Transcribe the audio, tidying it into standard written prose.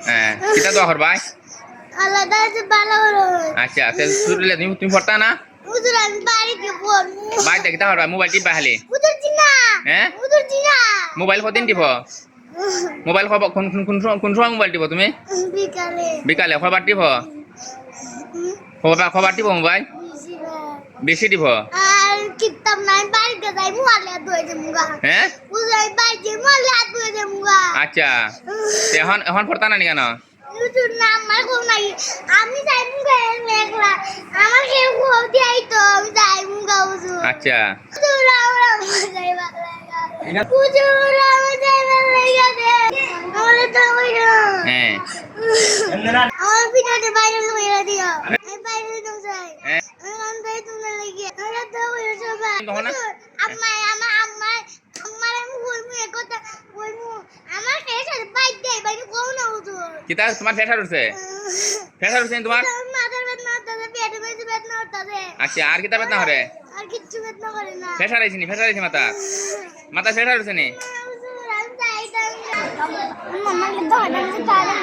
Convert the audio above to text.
হ্যাঁ কিতা দোয়া করবাই আলাদা যে ভালো হলো আচ্ছা তুমি পড়তা না হুজুর আমি বাড়িতে পড়বো বাড়িতে কিতা করবা মোবাইল টিপবা খালি হুজুর চিনা হ্যাঁ হুজুর চিনা মোবাইল কদিন টিপ মোবাইল কোন সময় মোবাইল টিপ তুমি বিকালে বিকালে খবর টিপ খবর টিপ মোবাইল বেশি টিপ আর কিতাব নাই বাড়িতে যাই মোবাইলে ধুয়ে দে মুগা হ্যাঁ হুজুর আমি বাড়িতে মোবাইলে ধুয়ে দে মুগা আচ্ছা এখন এখন পড়তা না কেন হুজুর না আমার কোন নাই আমি যাই মুগা একলা আমার কেউ কোন দিই তো আমি যাই মুগা হুজুর আচ্ছা হুজুর আমরা যাই ভালো হুজুর আমরা যাই ভালো লাগে আমাদের তো হইলো হ্যাঁ আমার পিঠাতে বাইরে লইয়া দিও এই বাইরে দাও যাই হ্যাঁ আমি তাই তুমি লাগি আমরা তো হইলো সবাই তখন আম্মা আমার আমি কইমু একতা কইমু আমার কেসে বাইক দেই বাইরে কোন না হুজুর কিতা তোমার ফেসার উঠছে ফেসার উঠছে তোমার মাথার বেদনা হতাছে পেটের বেদনা হতাছে আচ্ছা আর কিতা বেদনা করে আর কিচ্ছু বেদনা করে না ফেসার আইছে নি ফেসার আইছে মাথা মাথা ফেসার উঠছে নি হুজুর আমি যাই মাম্মা কে তো আনন্দ তারা